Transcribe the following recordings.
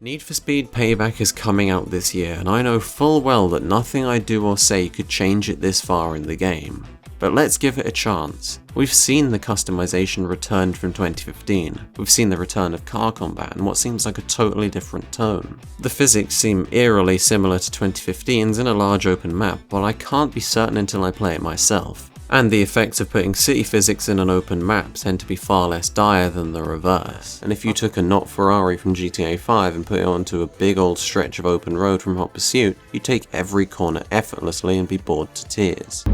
Need for Speed Payback is coming out this year, and I know full well that nothing I do or say could change it this far in the game. But let's give it a chance. We've seen the customization returned from 2015, we've seen the return of car combat and what seems like a totally different tone. The physics seem eerily similar to 2015's in a large open map, but I can't be certain until I play it myself. And the effects of putting city physics in an open map tend to be far less dire than the reverse. And if you took a not Ferrari from GTA 5 and put it onto a big old stretch of open road from Hot Pursuit, you'd take every corner effortlessly and be bored to tears.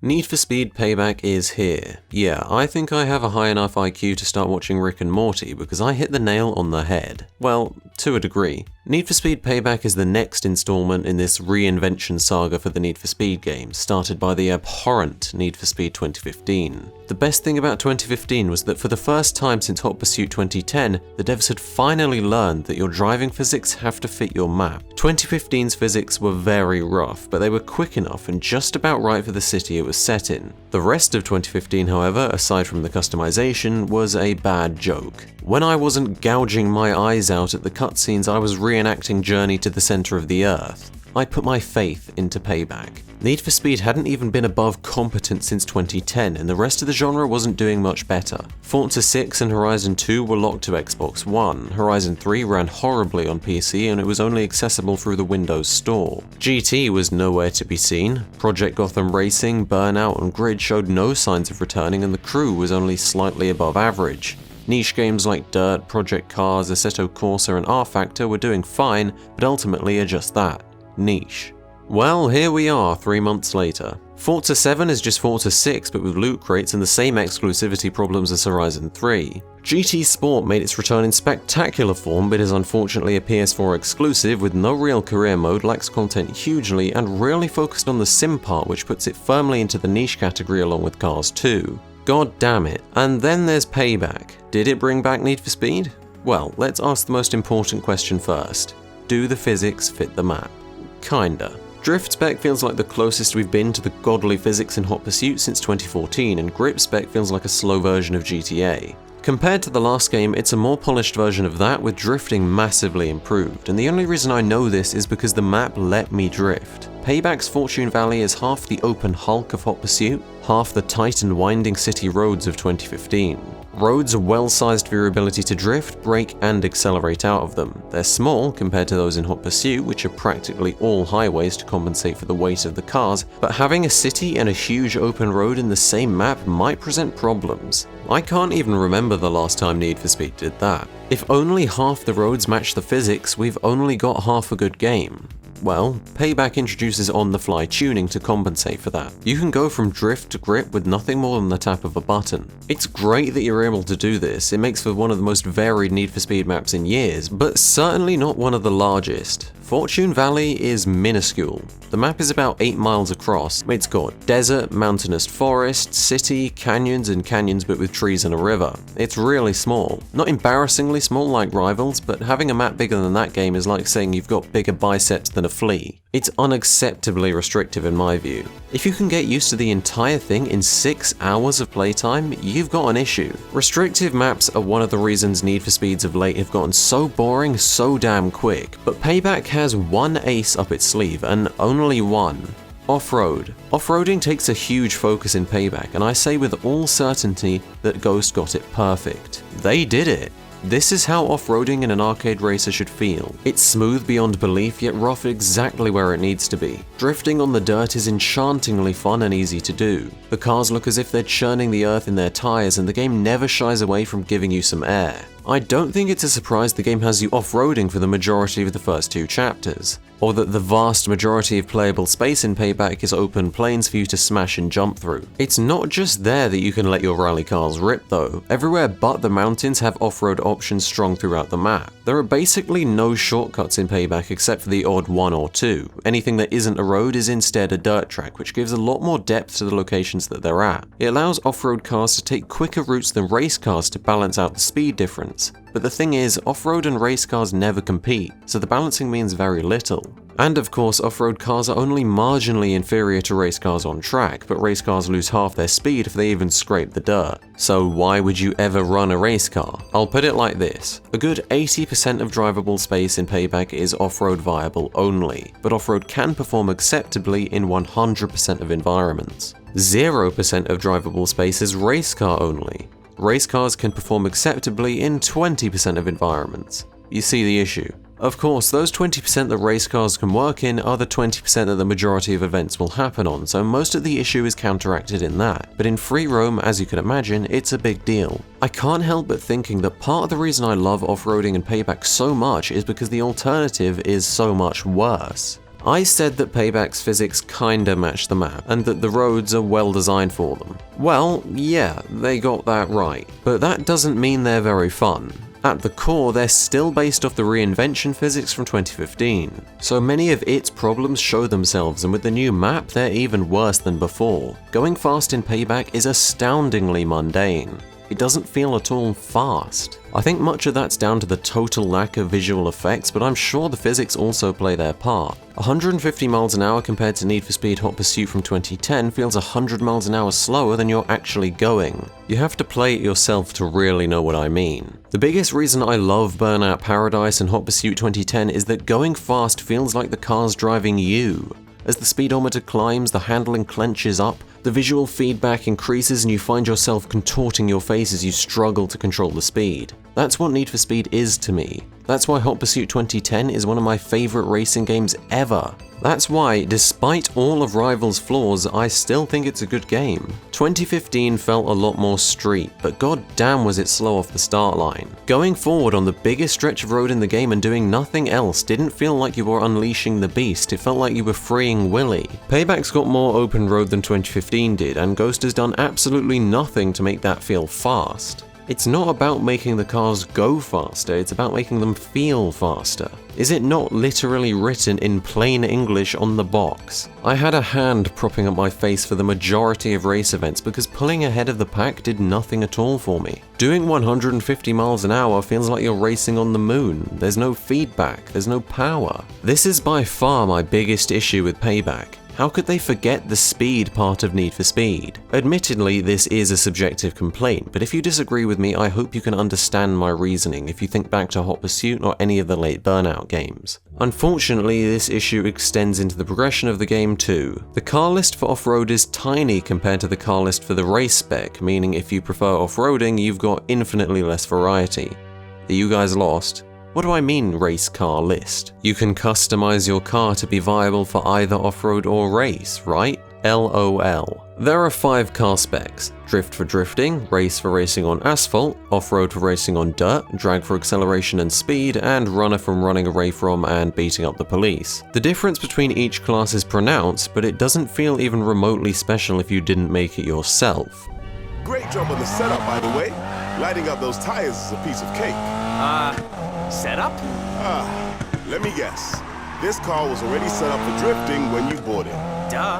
Need for Speed Payback is here. Yeah, I think I have a high enough IQ to start watching Rick and Morty because I hit the nail on the head. Well, to a degree. Need for Speed Payback is the next installment in this reinvention saga for the Need for Speed games, started by the abhorrent Need for Speed 2015. The best thing about 2015 was that for the first time since Hot Pursuit 2010, the devs had finally learned that your driving physics have to fit your map. 2015's physics were very rough, but they were quick enough and just about right for the city it was set in. The rest of 2015, however, aside from the customization, was a bad joke. When I wasn't gouging my eyes out at the cutscenes, I was reenacting Journey to the Center of the Earth. I put my faith into Payback. Need for Speed hadn't even been above competent since 2010, and the rest of the genre wasn't doing much better. Forza 6 and Horizon 2 were locked to Xbox One, Horizon 3 ran horribly on PC and it was only accessible through the Windows Store. GT was nowhere to be seen, Project Gotham Racing, Burnout and Grid showed no signs of returning and the crew was only slightly above average. Niche games like Dirt, Project Cars, Assetto Corsa and R-Factor were doing fine, but ultimately are just that. Niche. Well, here we are 3 months later. Forza 7 is just Forza 6 but with loot crates and the same exclusivity problems as Horizon 3. GT Sport made its return in spectacular form but is unfortunately a PS4 exclusive with no real career mode, lacks content hugely, and really focused on the sim part, which puts it firmly into the niche category along with Cars 2. God damn it. And then there's Payback. Did it bring back Need for Speed? Well, let's ask the most important question first. Do the physics fit the map? Kinda. Drift spec feels like the closest we've been to the godly physics in Hot Pursuit since 2014, and grip spec feels like a slow version of GTA. Compared to the last game, it's a more polished version of that, with drifting massively improved, and the only reason I know this is because the map let me drift. Payback's Fortune Valley is half the open hulk of Hot Pursuit, half the tight and winding city roads of 2015. Roads are well-sized for your ability to drift, brake, and accelerate out of them. They're small compared to those in Hot Pursuit, which are practically all highways to compensate for the weight of the cars, but having a city and a huge open road in the same map might present problems. I can't even remember the last time Need for Speed did that. If only half the roads match the physics, we've only got half a good game. Well, Payback introduces on-the-fly tuning to compensate for that. You can go from drift to grip with nothing more than the tap of a button. It's great that you're able to do this, it makes for one of the most varied Need for Speed maps in years, but certainly not one of the largest. Fortune Valley is minuscule. The map is about 8 miles across. It's got desert, mountainous forest, city, canyons and canyons but with trees and a river. It's really small. Not embarrassingly small like Rivals, but having a map bigger than that game is like saying you've got bigger biceps than a flea. It's unacceptably restrictive in my view. If you can get used to the entire thing in 6 hours of playtime, you've got an issue. Restrictive maps are one of the reasons Need for Speeds of late have gotten so boring so damn quick, but Payback has one ace up its sleeve, and only one. Off-road. Off-roading takes a huge focus in Payback, and I say with all certainty that Ghost got it perfect. They did it. This is how off-roading in an arcade racer should feel. It's smooth beyond belief, yet rough exactly where it needs to be. Drifting on the dirt is enchantingly fun and easy to do. The cars look as if they're churning the earth in their tires, and the game never shies away from giving you some air. I don't think it's a surprise the game has you off-roading for the majority of the first 2 chapters, or that the vast majority of playable space in Payback is open plains for you to smash and jump through. It's not just there that you can let your rally cars rip though. Everywhere but the mountains have off-road options strung throughout the map. There are basically no shortcuts in Payback except for the odd 1 or 2. Anything that isn't a road is instead a dirt track, which gives a lot more depth to the locations that they're at. It allows off-road cars to take quicker routes than race cars to balance out the speed difference. But the thing is, off-road and race cars never compete, so the balancing means very little. And of course, off-road cars are only marginally inferior to race cars on track, but race cars lose half their speed if they even scrape the dirt. So why would you ever run a race car? I'll put it like this. A good 80% of drivable space in Payback is off-road viable only, but off-road can perform acceptably in 100% of environments. 0% of drivable space is race car only. Race cars can perform acceptably in 20% of environments. You see the issue. Of course, those 20% that race cars can work in are the 20% that the majority of events will happen on, so most of the issue is counteracted in that. But in free roam, as you can imagine, it's a big deal. I can't help but thinking that part of the reason I love off-roading and Payback so much is because the alternative is so much worse. I said that Payback's physics kinda match the map, and that the roads are well designed for them. Well, yeah, they got that right. But that doesn't mean they're very fun. At the core, they're still based off the reinvention physics from 2015. So many of its problems show themselves, and with the new map, they're even worse than before. Going fast in Payback is astoundingly mundane. It doesn't feel at all fast. I think much of that's down to the total lack of visual effects, but I'm sure the physics also play their part. 150 miles an hour compared to Need for Speed Hot Pursuit from 2010 feels 100 miles an hour slower than you're actually going. You have to play it yourself to really know what I mean. The biggest reason I love Burnout Paradise and Hot Pursuit 2010 is that going fast feels like the car's driving you. As the speedometer climbs, the handling clenches up, the visual feedback increases, and you find yourself contorting your face as you struggle to control the speed. That's what Need for Speed is to me. That's why Hot Pursuit 2010 is one of my favorite racing games ever. That's why, despite all of Rival's flaws, I still think it's a good game. 2015 felt a lot more street, but goddamn was it slow off the start line. Going forward on the biggest stretch of road in the game and doing nothing else didn't feel like you were unleashing the beast, it felt like you were freeing Willy. Payback's got more open road than 2015 did, and Ghost has done absolutely nothing to make that feel fast. It's not about making the cars go faster, it's about making them feel faster. Is it not literally written in plain English on the box? I had a hand propping up my face for the majority of race events because pulling ahead of the pack did nothing at all for me. Doing 150 miles an hour feels like you're racing on the moon. There's no feedback, there's no power. This is by far my biggest issue with Payback. How could they forget the speed part of Need for Speed? Admittedly, this is a subjective complaint, but if you disagree with me, I hope you can understand my reasoning if you think back to Hot Pursuit or any of the late Burnout games. Unfortunately, this issue extends into the progression of the game too. The car list for off-road is tiny compared to the car list for the race spec, meaning if you prefer off-roading, you've got infinitely less variety. Are you guys lost? What do I mean race car list? You can customize your car to be viable for either off-road or race, right? LOL. There are 5 car specs: drift for drifting, race for racing on asphalt, off-road for racing on dirt, drag for acceleration and speed, and runner from running away from and beating up the police. The difference between each class is pronounced, but it doesn't feel even remotely special if you didn't make it yourself. Great job on the setup, by the way. Lighting up those tires is a piece of cake. Setup? Let me guess. This car was already set up for drifting when you bought it. Duh.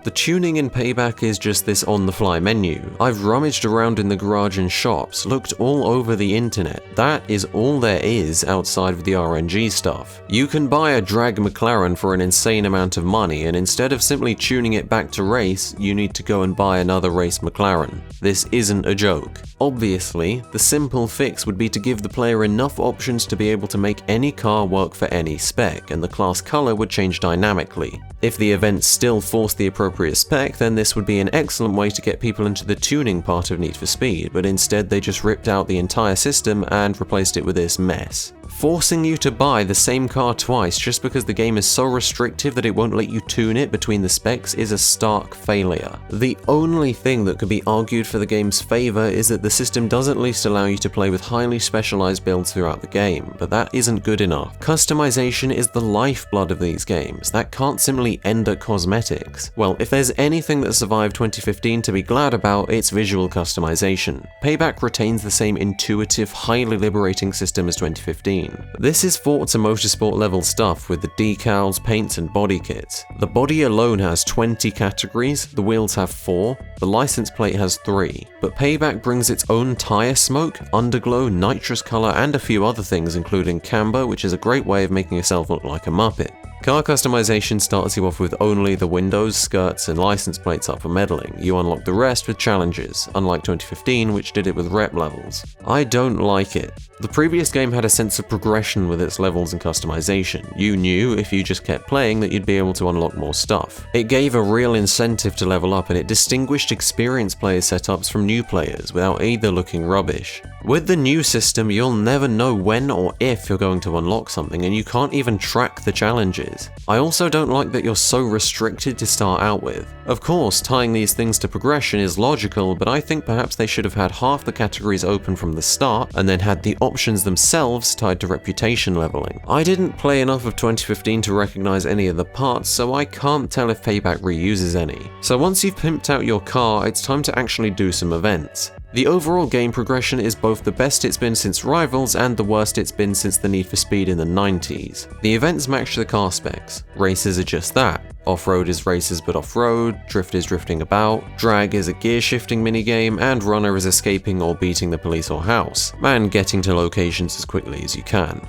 The tuning in Payback is just this on-the-fly menu. I've rummaged around in the garage and shops, looked all over the internet. That is all there is outside of the RNG stuff. You can buy a drag McLaren for an insane amount of money, and instead of simply tuning it back to race, you need to go and buy another race McLaren. This isn't a joke. Obviously, the simple fix would be to give the player enough options to be able to make any car work for any spec, and the class color would change dynamically. If the events still forced the appropriate spec, then this would be an excellent way to get people into the tuning part of Need for Speed, but instead they just ripped out the entire system and replaced it with this mess. Forcing you to buy the same car twice just because the game is so restrictive that it won't let you tune it between the specs is a stark failure. The only thing that could be argued for the game's favor is that the system does at least allow you to play with highly specialized builds throughout the game, but that isn't good enough. Customization is the lifeblood of these games. That can't simply end at cosmetics. Well, if there's anything that survived 2015 to be glad about, it's visual customization. Payback retains the same intuitive, highly liberating system as 2015. 2015. This is Forza Motorsport level stuff with the decals, paints and body kits. The body alone has 20 categories, the wheels have 4, the license plate has 3, but Payback brings its own tyre smoke, underglow, nitrous colour and a few other things including camber, which is a great way of making yourself look like a Muppet. Car customization starts you off with only the windows, skirts and license plates up for meddling. You unlock the rest with challenges, unlike 2015 which did it with rep levels. I don't like it. The previous game had a sense of progression with its levels and customization. You knew if you just kept playing that you'd be able to unlock more stuff. It gave a real incentive to level up and it distinguished experienced players' setups from new players without either looking rubbish. With the new system, you'll never know when or if you're going to unlock something and you can't even track the challenges. I also don't like that you're so restricted to start out with. Of course, tying these things to progression is logical, but I think perhaps they should have had half the categories open from the start and then had the options themselves tied to reputation leveling. I didn't play enough of 2015 to recognize any of the parts, so I can't tell if Payback reuses any. So once you've pimped out your car, it's time to actually do some events. The overall game progression is both the best it's been since Rivals and the worst it's been since the Need for Speed in the 90s. The events match the car specs. Races are just that. Off-road is races but off-road, drift is drifting about, drag is a gear shifting minigame, and runner is escaping or beating the police or house, and getting to locations as quickly as you can.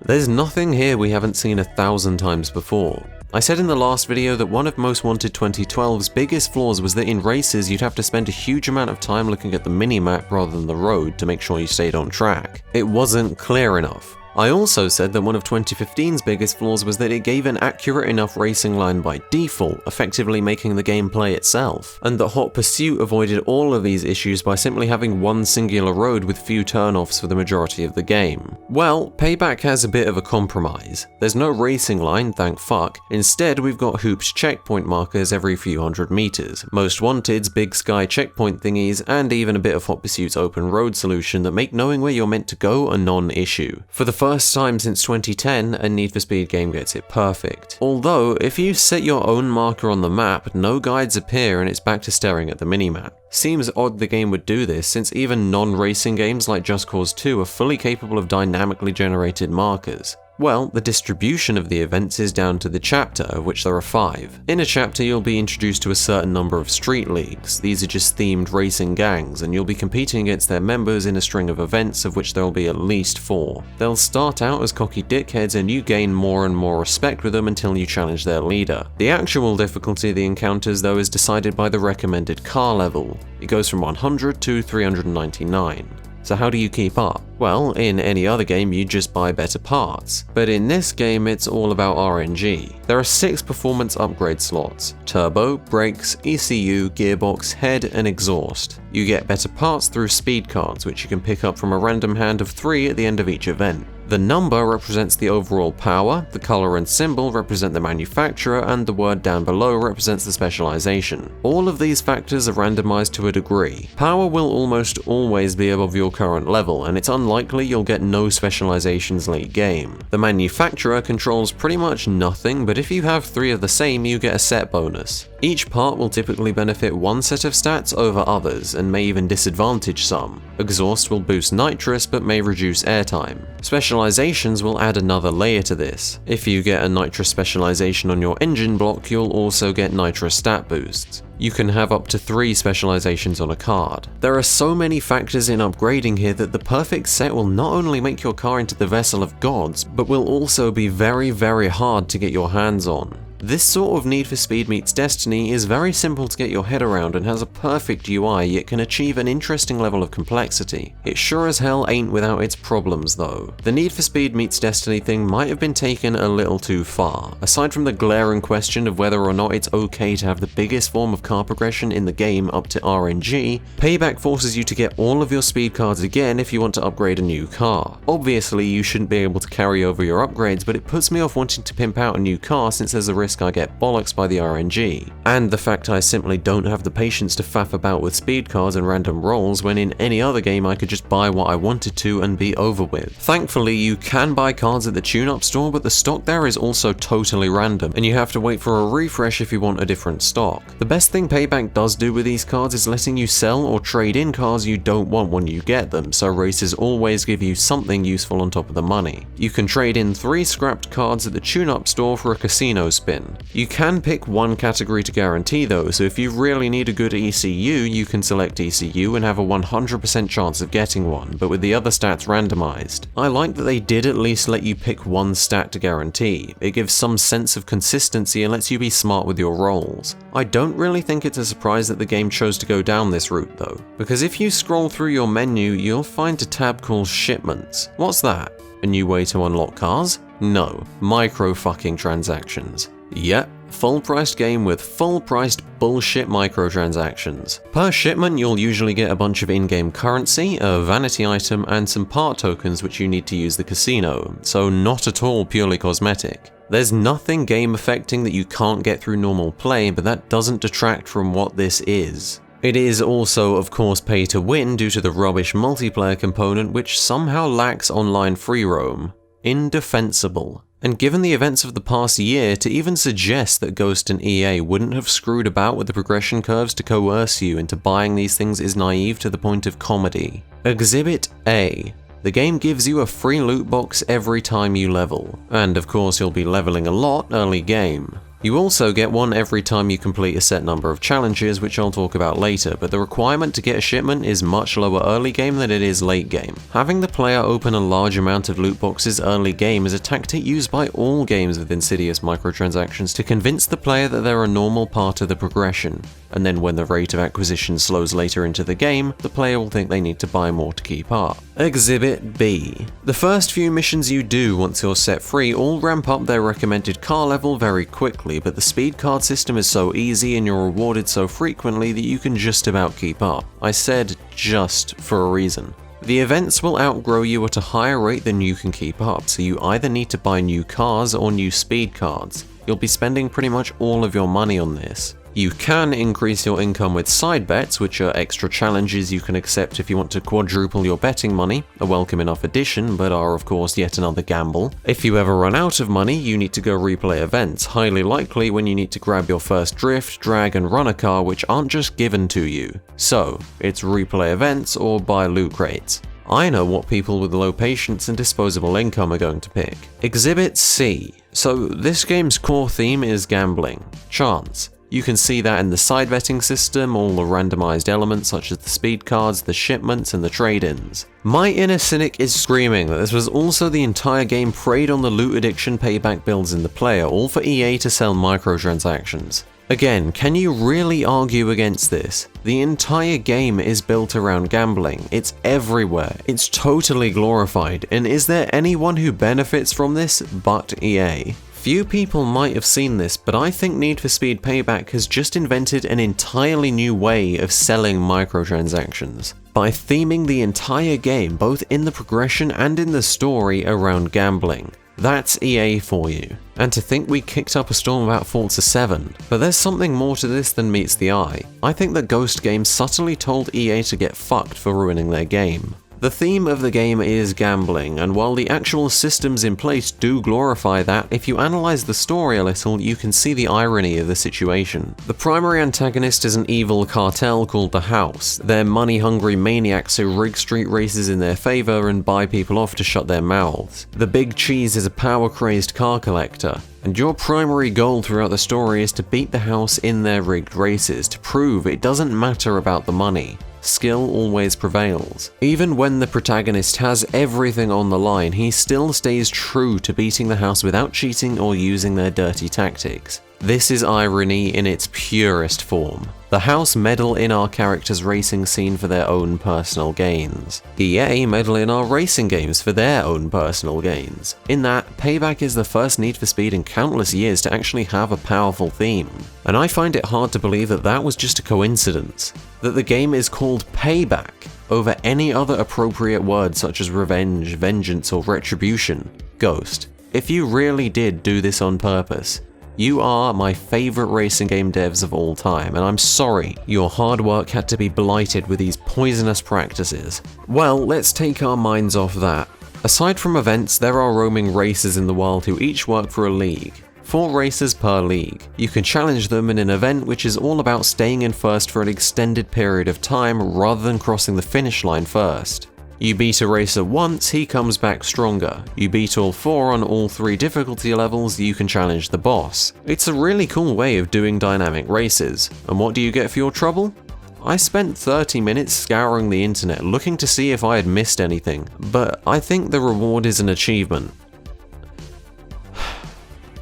There's nothing here we haven't seen 1,000 times before. I said in the last video that one of Most Wanted 2012's biggest flaws was that in races you'd have to spend a huge amount of time looking at the minimap rather than the road to make sure you stayed on track. It wasn't clear enough. I also said that one of 2015's biggest flaws was that it gave an accurate enough racing line by default, effectively making the gameplay itself, and that Hot Pursuit avoided all of these issues by simply having one singular road with few turnoffs for the majority of the game. Well, Payback has a bit of a compromise. There's no racing line, thank fuck. Instead, we've got hooped checkpoint markers every few hundred meters, Most Wanted's big sky checkpoint thingies, and even a bit of Hot Pursuit's open road solution that make knowing where you're meant to go a non-issue. For the first time since 2010, a Need for Speed game gets it perfect. Although, if you set your own marker on the map, no guides appear and it's back to staring at the minimap. Seems odd the game would do this, since even non-racing games like Just Cause 2 are fully capable of dynamically generated markers. Well, the distribution of the events is down to the chapter, of which there are 5. In a chapter, you'll be introduced to a certain number of street leagues. These are just themed racing gangs, and you'll be competing against their members in a string of events, of which there'll be at least 4. They'll start out as cocky dickheads, and you gain more and more respect with them until you challenge their leader. The actual difficulty of the encounters, though, is decided by the recommended car level. It goes from 100 to 399. So how do you keep up? Well, in any other game you'd just buy better parts, but in this game it's all about RNG. There are 6 performance upgrade slots: turbo, brakes, ECU, gearbox, head and exhaust. You get better parts through speed cards, which you can pick up from a random hand of 3 at the end of each event. The number represents the overall power, the color and symbol represent the manufacturer, and the word down below represents the specialization. All of these factors are randomized to a degree. Power will almost always be above your current level, and it's unlikely you'll get no specializations late game. The manufacturer controls pretty much nothing, but if you have 3 of the same, you get a set bonus. Each part will typically benefit one set of stats over others, and may even disadvantage some. Exhaust will boost nitrous, but may reduce airtime. Specializations will add another layer to this. If you get a nitrous specialization on your engine block, you'll also get nitrous stat boosts. You can have up to 3 specializations on a card. There are so many factors in upgrading here that the perfect set will not only make your car into the vessel of gods, but will also be very, very hard to get your hands on. This sort of Need for Speed meets Destiny is very simple to get your head around and has a perfect UI, yet can achieve an interesting level of complexity. It sure as hell ain't without its problems though. The Need for Speed meets Destiny thing might have been taken a little too far. Aside from the glaring question of whether or not it's okay to have the biggest form of car progression in the game up to RNG, Payback forces you to get all of your speed cards again if you want to upgrade a new car. Obviously you shouldn't be able to carry over your upgrades, but it puts me off wanting to pimp out a new car since there's a risk risk I get bollocks by the RNG, and the fact I simply don't have the patience to faff about with speed cards and random rolls when in any other game I could just buy what I wanted to and be over with. Thankfully, you can buy cards at the tune-up store, but the stock there is also totally random, and you have to wait for a refresh if you want a different stock. The best thing Payback does do with these cards is letting you sell or trade in cards you don't want when you get them, so races always give you something useful on top of the money. You can trade in 3 scrapped cards at the tune-up store for a casino spin. You can pick one category to guarantee though, so if you really need a good ECU, you can select ECU and have a 100% chance of getting one, but with the other stats randomized. I like that they did at least let you pick one stat to guarantee. It gives some sense of consistency and lets you be smart with your rolls. I don't really think it's a surprise that the game chose to go down this route though, because if you scroll through your menu, you'll find a tab called Shipments. What's that? A new way to unlock cars? No, micro-fucking transactions. Yep, full-priced game with full-priced bullshit microtransactions. Per shipment, you'll usually get a bunch of in-game currency, a vanity item, and some part tokens which you need to use the casino, so not at all purely cosmetic. There's nothing game-affecting that you can't get through normal play, but that doesn't detract from what this is. It is also, of course, pay to win due to the rubbish multiplayer component which somehow lacks online free roam. Indefensible. And given the events of the past year, to even suggest that Ghost and EA wouldn't have screwed about with the progression curves to coerce you into buying these things is naive to the point of comedy. Exhibit A. The game gives you a free loot box every time you level, and of course you'll be leveling a lot early game. You also get one every time you complete a set number of challenges, which I'll talk about later, but the requirement to get a shipment is much lower early game than it is late game. Having the player open a large amount of loot boxes early game is a tactic used by all games with insidious microtransactions to convince the player that they're a normal part of the progression, and then when the rate of acquisition slows later into the game, the player will think they need to buy more to keep up. Exhibit B. The first few missions you do once you're set free all ramp up their recommended car level very quickly, but the speed card system is so easy and you're rewarded so frequently that you can just about keep up. I said just for a reason. The events will outgrow you at a higher rate than you can keep up, so you either need to buy new cars or new speed cards. You'll be spending pretty much all of your money on this. You can increase your income with side bets, which are extra challenges you can accept if you want to quadruple your betting money, a welcome enough addition, but are of course yet another gamble. If you ever run out of money, you need to go replay events, highly likely when you need to grab your first drift, drag and run a car which aren't just given to you. So, it's replay events or buy loot crates. I know what people with low patience and disposable income are going to pick. Exhibit C. So this game's core theme is gambling. Chance. You can see that in the side betting system, all the randomized elements such as the speed cards, the shipments, and the trade-ins. My inner cynic is screaming that this was also the entire game preyed on the loot addiction Payback builds in the player, all for EA to sell microtransactions. Again, can you really argue against this? The entire game is built around gambling. It's everywhere. It's totally glorified. And is there anyone who benefits from this but EA? Few people might have seen this, but I think Need for Speed Payback has just invented an entirely new way of selling microtransactions. By theming the entire game, both in the progression and in the story, around gambling. That's EA for you. And to think we kicked up a storm about Forza 7. But there's something more to this than meets the eye. I think that Ghost Games subtly told EA to get fucked for ruining their game. The theme of the game is gambling, and while the actual systems in place do glorify that, if you analyze the story a little, you can see the irony of the situation. The primary antagonist is an evil cartel called the House. They're money-hungry maniacs who rig street races in their favor and buy people off to shut their mouths. The Big Cheese is a power-crazed car collector, and your primary goal throughout the story is to beat the House in their rigged races, to prove it doesn't matter about the money. Skill always prevails. Even when the protagonist has everything on the line, he still stays true to beating the House without cheating or using their dirty tactics. This is irony in its purest form. The House meddle in our characters' racing scene for their own personal gains. EA meddle in our racing games for their own personal gains. In that, Payback is the first Need for Speed in countless years to actually have a powerful theme. And I find it hard to believe that that was just a coincidence. That the game is called Payback over any other appropriate word such as revenge, vengeance, or retribution. Ghost, if you really did do this on purpose, You are my favorite racing game devs of all time, and I'm sorry your hard work had to be blighted with these poisonous practices. Well, let's take our minds off that. Aside from events, there are roaming racers in the world who each work for a league. 4 racers per league. You can challenge them in an event which is all about staying in first for an extended period of time rather than crossing the finish line first. You beat a racer once, he comes back stronger. You beat all 4 on all 3 difficulty levels, you can challenge the boss. It's a really cool way of doing dynamic races. And what do you get for your trouble? I spent 30 minutes scouring the internet looking to see if I had missed anything, but I think the reward is an achievement.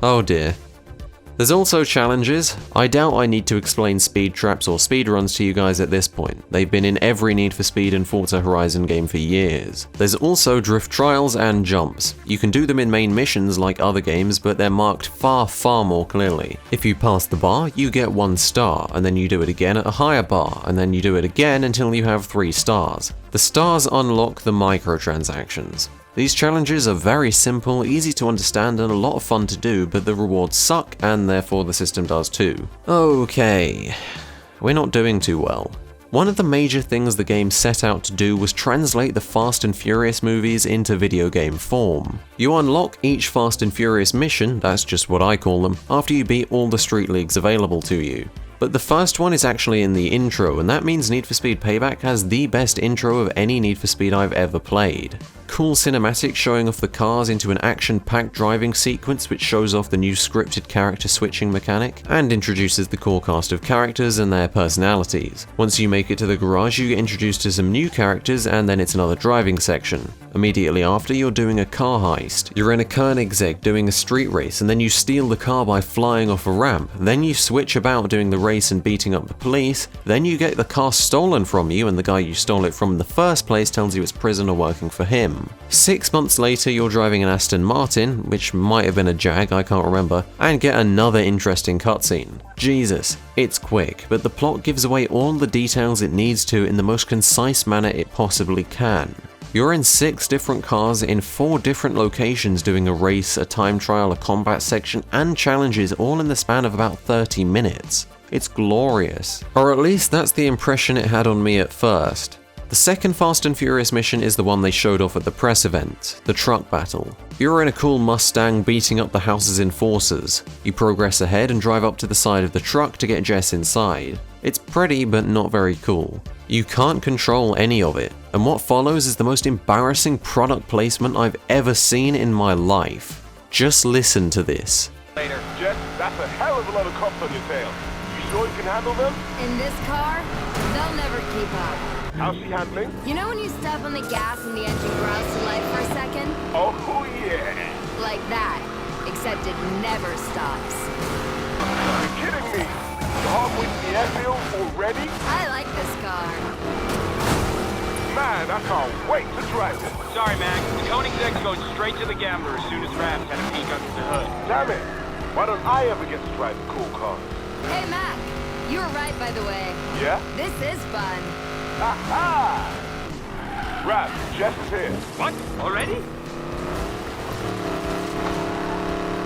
Oh dear. There's also challenges. I doubt I need to explain speed traps or speedruns to you guys at this point. They've been in every Need for Speed and Forza Horizon game for years. There's also drift trials and jumps. You can do them in main missions like other games, but they're marked far more clearly. If you pass the bar, you get 1 star, and then you do it again at a higher bar, and then you do it again until you have 3 stars. The stars unlock the microtransactions. These challenges are very simple, easy to understand, and a lot of fun to do, but the rewards suck, and therefore the system does too. Okay, we're not doing too well. One of the major things the game set out to do was translate the Fast and Furious movies into video game form. You unlock each Fast and Furious mission, that's just what I call them, after you beat all the street leagues available to you. But the first one is actually in the intro, and that means Need for Speed Payback has the best intro of any Need for Speed I've ever played. Cool cinematics showing off the cars into an action-packed driving sequence which shows off the new scripted character switching mechanic, and introduces the core cast of characters and their personalities. Once you make it to the garage, you get introduced to some new characters, and then it's another driving section. Immediately after, you're doing a car heist. You're in a Koenigsegg doing a street race, and then you steal the car by flying off a ramp. Then you switch about doing the race and beating up the police. Then you get the car stolen from you, and the guy you stole it from in the first place tells you it's prison or working for him. 6 months later, you're driving an Aston Martin, which might have been a Jag, I can't remember, and get another interesting cutscene. Jesus, it's quick, but the plot gives away all the details it needs to in the most concise manner it possibly can. You're in 6 different cars in 4 different locations doing a race, a time trial, a combat section, and challenges all in the span of about 30 minutes. It's glorious. Or at least that's the impression it had on me at first. The second Fast and Furious mission is the one they showed off at the press event, the truck battle. You're in a cool Mustang beating up the house's enforcers. You progress ahead and drive up to the side of the truck to get Jess inside. It's pretty but not very cool. You can't control any of it, and what follows is the most embarrassing product placement I've ever seen in my life. Just listen to this. Later. Jess, that's a hell of a lot of cops on your tail. You sure you can handle them? In this car, they'll never keep up. How's she handling? You know when you step on the gas and the engine growls to life for a second? Oh yeah. Like that, except it never stops. You're kidding me. You're halfway to the airfield already? I like this car. Man, I can't wait to drive it. Sorry, Mac. The Koenigsegg goes straight to the gambler as soon as Raps had a peek under the hood. Damn it. Why don't I ever get to drive a cool car? Hey, Mac, you were right, by the way. Yeah? This is fun. Aha! Rap, Jess is here. What? Already?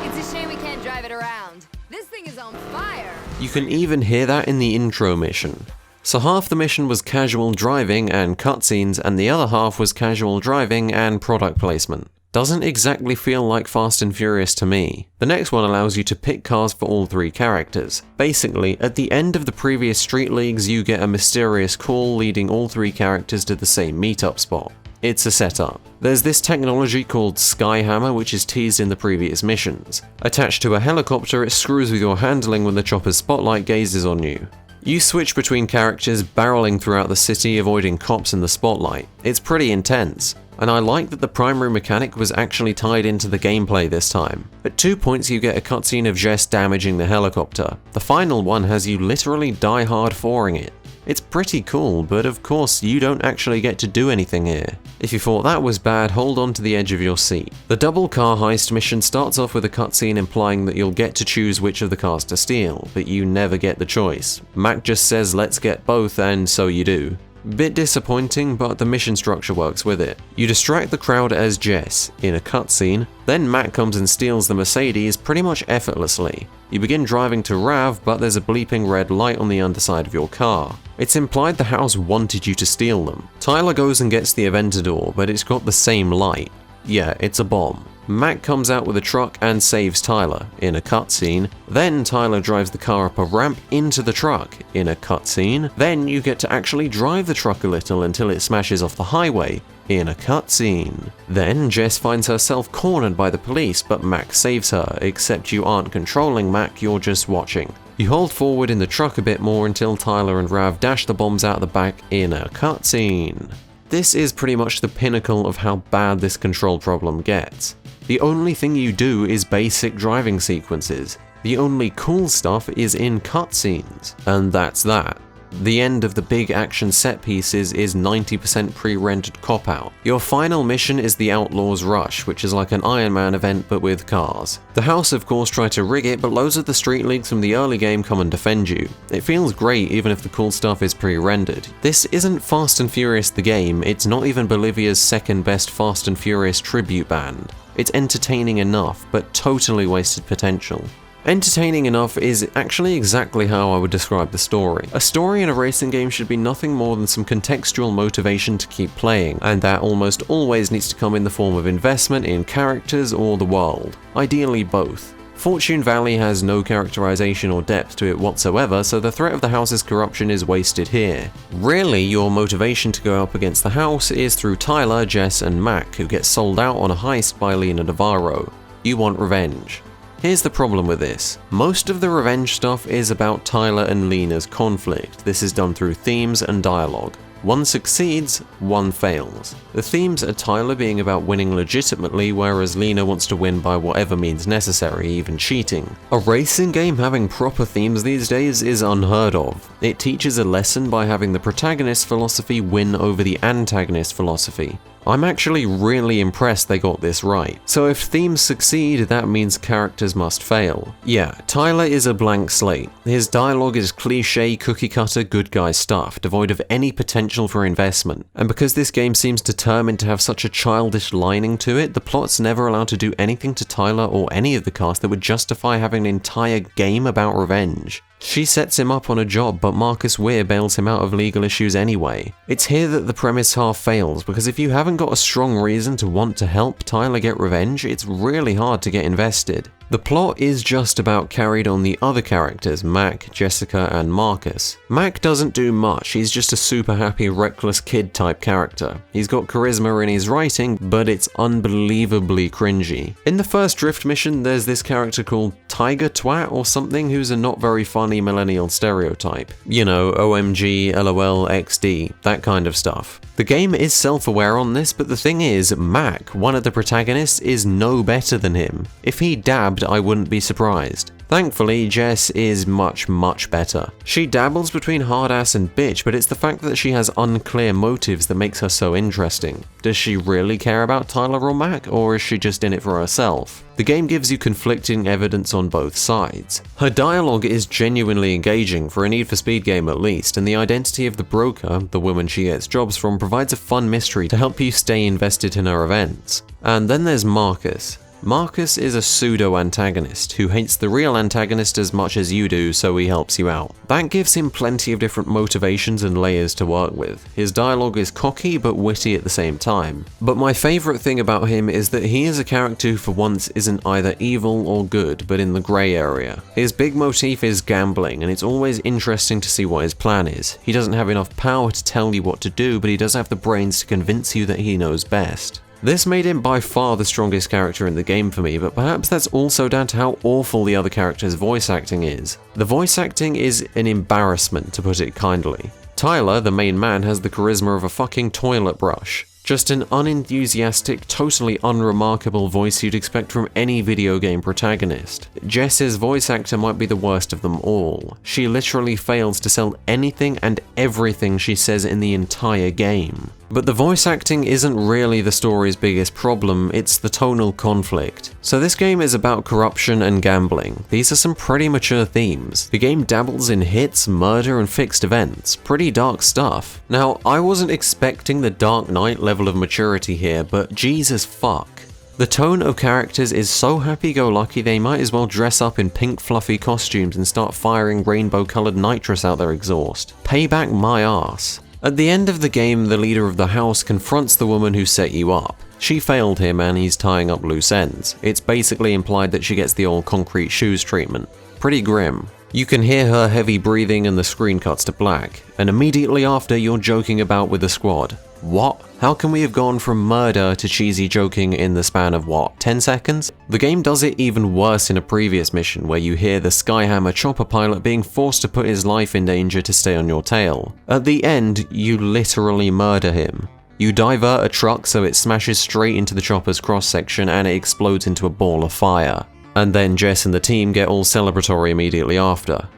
It's a shame we can't drive it around. This thing is on fire. You can even hear that in the intro mission. So half the mission was casual driving and cutscenes, and the other half was casual driving and product placement. Doesn't exactly feel like Fast and Furious to me. The next one allows you to pick cars for all 3 characters. Basically, at the end of the previous street leagues, you get a mysterious call leading all 3 characters to the same meetup spot. It's a setup. There's this technology called Skyhammer, which is teased in the previous missions. Attached to a helicopter, it screws with your handling when the chopper's spotlight gazes on you. You switch between characters, barreling throughout the city, avoiding cops in the spotlight. It's pretty intense, and I like that the primary mechanic was actually tied into the gameplay this time. At 2 points you get a cutscene of Jess damaging the helicopter. The final one has you literally die hard foring it. It's pretty cool, but of course you don't actually get to do anything here. If you thought that was bad, hold on to the edge of your seat. The double car heist mission starts off with a cutscene implying that you'll get to choose which of the cars to steal, but you never get the choice. Mac just says let's get both, and so you do. Bit disappointing, but the mission structure works with it. You distract the crowd as Jess in a cutscene, then Mac comes and steals the Mercedes pretty much effortlessly. You begin driving to Rav, but there's a bleeping red light on the underside of your car. It's implied the house wanted you to steal them. Tyler goes and gets the Aventador, but it's got the same light. Yeah, it's a bomb. Mac comes out with a truck and saves Tyler in a cutscene. Then Tyler drives the car up a ramp into the truck in a cutscene. Then you get to actually drive the truck a little until it smashes off the highway in a cutscene. Then Jess finds herself cornered by the police, but Mac saves her, except you aren't controlling Mac, you're just watching. You hold forward in the truck a bit more until Tyler and Rav dash the bombs out the back in a cutscene. This is pretty much the pinnacle of how bad this control problem gets. The only thing you do is basic driving sequences. The only cool stuff is in cutscenes, and that's that. The end of the big action set pieces is 90% pre-rendered cop-out. Your final mission is the Outlaws Rush, which is like an Iron Man event but with cars. The house of course try to rig it, but loads of the street leagues from the early game come and defend you. It feels great even if the cool stuff is pre-rendered. This isn't Fast and Furious the game, it's not even Bolivia's second best Fast and Furious tribute band. It's entertaining enough, but totally wasted potential. Entertaining enough is actually exactly how I would describe the story. A story in a racing game should be nothing more than some contextual motivation to keep playing, and that almost always needs to come in the form of investment in characters or the world. Ideally both. Fortune Valley has no characterization or depth to it whatsoever, so the threat of the house's corruption is wasted here. Really, your motivation to go up against the house is through Tyler, Jess, and Mac, who get sold out on a heist by Lena Navarro. You want revenge. Here's the problem with this. Most of the revenge stuff is about Tyler and Lena's conflict. This is done through themes and dialogue. One succeeds, one fails. The themes are Tyler being about winning legitimately, whereas Lena wants to win by whatever means necessary, even cheating. A racing game having proper themes these days is unheard of. It teaches a lesson by having the protagonist philosophy win over the antagonist philosophy. I'm actually really impressed they got this right. So if themes succeed, that means characters must fail. Yeah, Tyler is a blank slate. His dialogue is cliche, cookie-cutter, good guy stuff, devoid of any potential for investment. And because this game seems determined to have such a childish lining to it, the plot's never allowed to do anything to Tyler or any of the cast that would justify having an entire game about revenge. She sets him up on a job, but Marcus Weir bails him out of legal issues anyway. It's here that the premise half fails, because if you haven't got a strong reason to want to help Tyler get revenge, it's really hard to get invested. The plot is just about carried on the other characters, Mac, Jessica, and Marcus. Mac doesn't do much, he's just a super happy, reckless kid type character. He's got charisma in his writing, but it's unbelievably cringy. In the first drift mission, there's this character called Tiger Twat or something who's a not very funny millennial stereotype. You know, OMG, LOL, XD, that kind of stuff. The game is self-aware on this, but the thing is, Mac, one of the protagonists, is no better than him. If he dabbed, I wouldn't be surprised. Thankfully, Jess is much better. She dabbles between hard ass and bitch, but it's the fact that she has unclear motives that makes her so interesting. Does she really care about Tyler or Mac, or is she just in it for herself? The game gives you conflicting evidence on both sides. Her dialogue is genuinely engaging, for a Need for Speed game at least, and the identity of the broker, the woman she gets jobs from, provides a fun mystery to help you stay invested in her events. And then there's Marcus. Marcus is a pseudo-antagonist who hates the real antagonist as much as you do, so he helps you out. That gives him plenty of different motivations and layers to work with. His dialogue is cocky but witty at the same time. But my favourite thing about him is that he is a character who for once isn't either evil or good, but in the grey area. His big motif is gambling, and it's always interesting to see what his plan is. He doesn't have enough power to tell you what to do, but he does have the brains to convince you that he knows best. This made him by far the strongest character in the game for me, but perhaps that's also down to how awful the other character's voice acting is. The voice acting is an embarrassment, to put it kindly. Tyler, the main man, has the charisma of a fucking toilet brush. Just an unenthusiastic, totally unremarkable voice you'd expect from any video game protagonist. Jess's voice actor might be the worst of them all. She literally fails to sell anything and everything she says in the entire game. But the voice acting isn't really the story's biggest problem, it's the tonal conflict. So this game is about corruption and gambling. These are some pretty mature themes. The game dabbles in hits, murder, and fixed events. Pretty dark stuff. Now, I wasn't expecting the Dark Knight level of maturity here, but Jesus fuck. The tone of characters is so happy-go-lucky they might as well dress up in pink fluffy costumes and start firing rainbow-coloured nitrous out their exhaust. Payback my ass. At the end of the game, the leader of the house confronts the woman who set you up. She failed him and he's tying up loose ends. It's basically implied that she gets the old concrete shoes treatment. Pretty grim. You can hear her heavy breathing and the screen cuts to black. And immediately after, you're joking about with the squad. What? How can we have gone from murder to cheesy joking in the span of what, 10 seconds? The game does it even worse in a previous mission where you hear the Skyhammer chopper pilot being forced to put his life in danger to stay on your tail. At the end, you literally murder him. You divert a truck so it smashes straight into the chopper's cross-section and it explodes into a ball of fire. And then Jess and the team get all celebratory immediately after.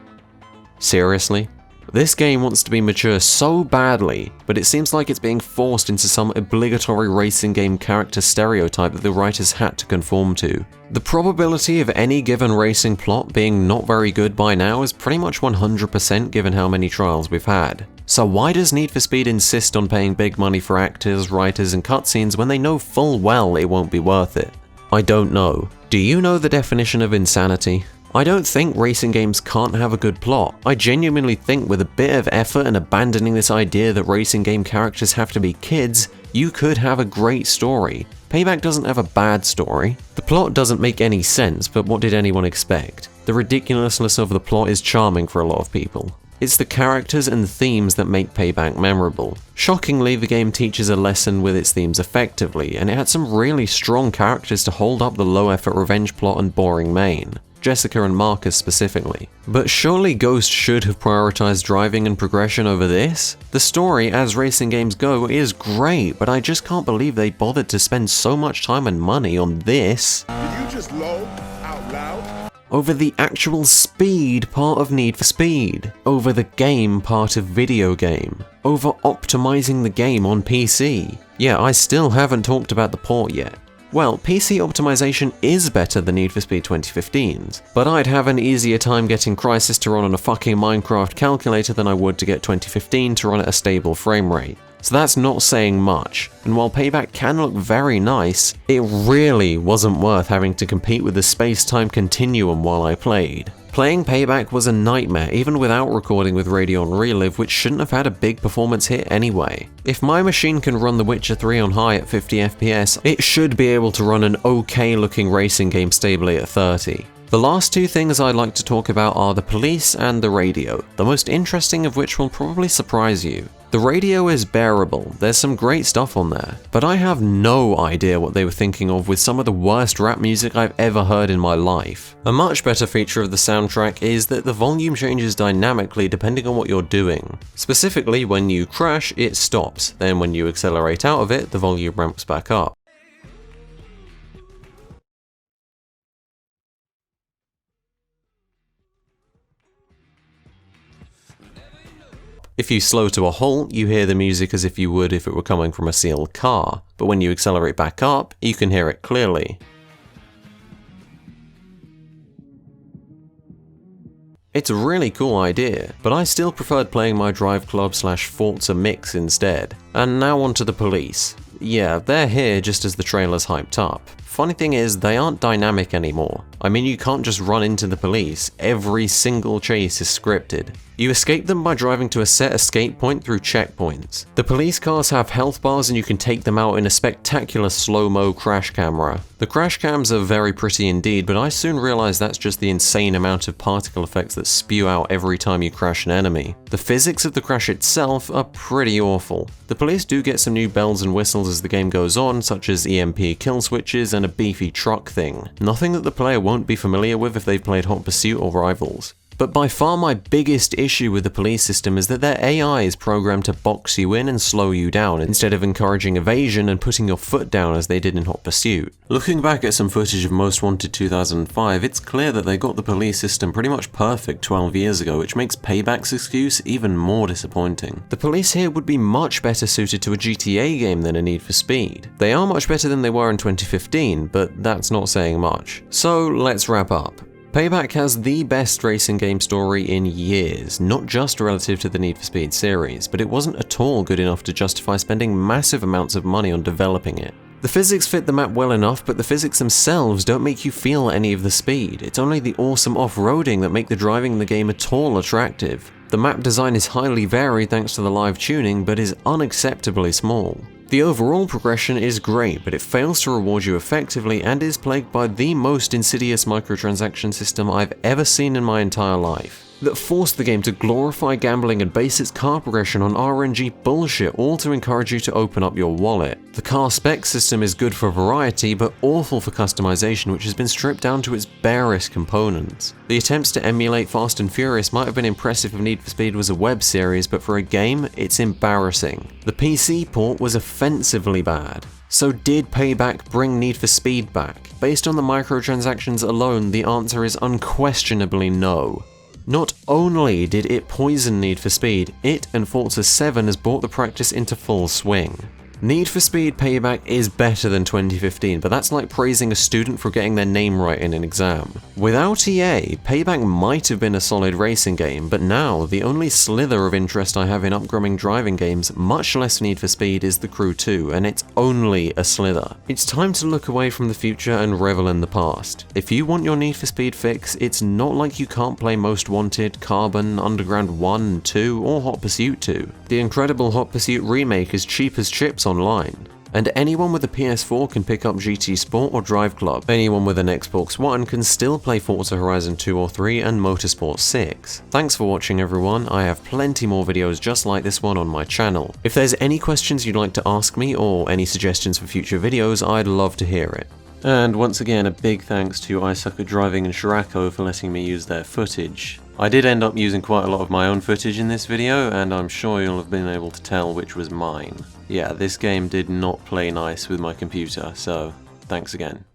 Seriously? This game wants to be mature so badly, but it seems like it's being forced into some obligatory racing game character stereotype that the writers had to conform to. The probability of any given racing plot being not very good by now is pretty much 100% given how many trials we've had. So why does Need for Speed insist on paying big money for actors, writers, and cutscenes when they know full well it won't be worth it? I don't know. Do you know the definition of insanity? I don't think racing games can't have a good plot. I genuinely think with a bit of effort and abandoning this idea that racing game characters have to be kids, you could have a great story. Payback doesn't have a bad story. The plot doesn't make any sense, but what did anyone expect? The ridiculousness of the plot is charming for a lot of people. It's the characters and themes that make Payback memorable. Shockingly, the game teaches a lesson with its themes effectively, and it had some really strong characters to hold up the low-effort revenge plot and boring main. Jessica and Marcus specifically. But surely Ghost should have prioritized driving and progression over this? The story, as racing games go, is great, but I just can't believe they bothered to spend so much time and money on this. Did you just low out loud? Over the actual speed part of Need for Speed. Over the game part of video game. Over optimizing the game on PC. Yeah, I still haven't talked about the port yet. Well, PC optimization is better than Need for Speed 2015's, but I'd have an easier time getting Crysis to run on a fucking Minecraft calculator than I would to get 2015 to run at a stable frame rate. So that's not saying much, and while Payback can look very nice, it really wasn't worth having to compete with the space-time continuum while I played. Playing Payback was a nightmare even without recording with Radeon Relive, which shouldn't have had a big performance hit anyway. If my machine can run The Witcher 3 on high at 50 FPS, it should be able to run an okay looking racing game stably at 30. The last two things I'd like to talk about are the police and the radio, the most interesting of which will probably surprise you. The radio is bearable, there's some great stuff on there, but I have no idea what they were thinking of with some of the worst rap music I've ever heard in my life. A much better feature of the soundtrack is that the volume changes dynamically depending on what you're doing. Specifically, when you crash, it stops, then when you accelerate out of it, the volume ramps back up. If you slow to a halt, you hear the music as if you would if it were coming from a sealed car, but when you accelerate back up, you can hear it clearly. It's a really cool idea, but I still preferred playing my Driveclub/Forza mix instead. And now onto the police. Yeah, they're here just as the trailer's hyped up. Funny thing is, they aren't dynamic anymore. I mean, you can't just run into the police. Every single chase is scripted. You escape them by driving to a set escape point through checkpoints. The police cars have health bars and you can take them out in a spectacular slow-mo crash camera. The crash cams are very pretty indeed, but I soon realized that's just the insane amount of particle effects that spew out every time you crash an enemy. The physics of the crash itself are pretty awful. The police do get some new bells and whistles as the game goes on, such as EMP kill switches and a beefy truck thing. Nothing that the player won't be familiar with if they've played Hot Pursuit or Rivals. But by far my biggest issue with the police system is that their AI is programmed to box you in and slow you down, instead of encouraging evasion and putting your foot down as they did in Hot Pursuit. Looking back at some footage of Most Wanted 2005, it's clear that they got the police system pretty much perfect 12 years ago, which makes Payback's excuse even more disappointing. The police here would be much better suited to a GTA game than a Need for Speed. They are much better than they were in 2015, but that's not saying much. So let's wrap up. Payback has the best racing game story in years, not just relative to the Need for Speed series, but it wasn't at all good enough to justify spending massive amounts of money on developing it. The physics fit the map well enough, but the physics themselves don't make you feel any of the speed. It's only the awesome off-roading that make the driving in the game at all attractive. The map design is highly varied thanks to the live tuning, but is unacceptably small. The overall progression is great, but it fails to reward you effectively and is plagued by the most insidious microtransaction system I've ever seen in my entire life, that forced the game to glorify gambling and base its car progression on RNG bullshit, all to encourage you to open up your wallet. The car spec system is good for variety, but awful for customization, which has been stripped down to its barest components. The attempts to emulate Fast and Furious might have been impressive if Need for Speed was a web series, but for a game, it's embarrassing. The PC port was offensively bad. So did Payback bring Need for Speed back? Based on the microtransactions alone, the answer is unquestionably no. Not only did it poison Need for Speed, it and Forza 7 has brought the practice into full swing. Need for Speed Payback is better than 2015, but that's like praising a student for getting their name right in an exam. Without EA, Payback might have been a solid racing game, but now the only slither of interest I have in upcoming driving games, much less Need for Speed, is The Crew 2, and it's only a slither. It's time to look away from the future and revel in the past. If you want your Need for Speed fix, it's not like you can't play Most Wanted, Carbon, Underground 1 and 2, or Hot Pursuit 2. The incredible Hot Pursuit remake is cheap as chips online. And anyone with a PS4 can pick up GT Sport or Driveclub. Anyone with an Xbox One can still play Forza Horizon 2 or 3 and Motorsport 6. Thanks for watching everyone, I have plenty more videos just like this one on my channel. If there's any questions you'd like to ask me or any suggestions for future videos, I'd love to hear it. And once again, a big thanks to I Suck at Driving and Shirako for letting me use their footage. I did end up using quite a lot of my own footage in this video, and I'm sure you'll have been able to tell which was mine. Yeah, this game did not play nice with my computer, so thanks again.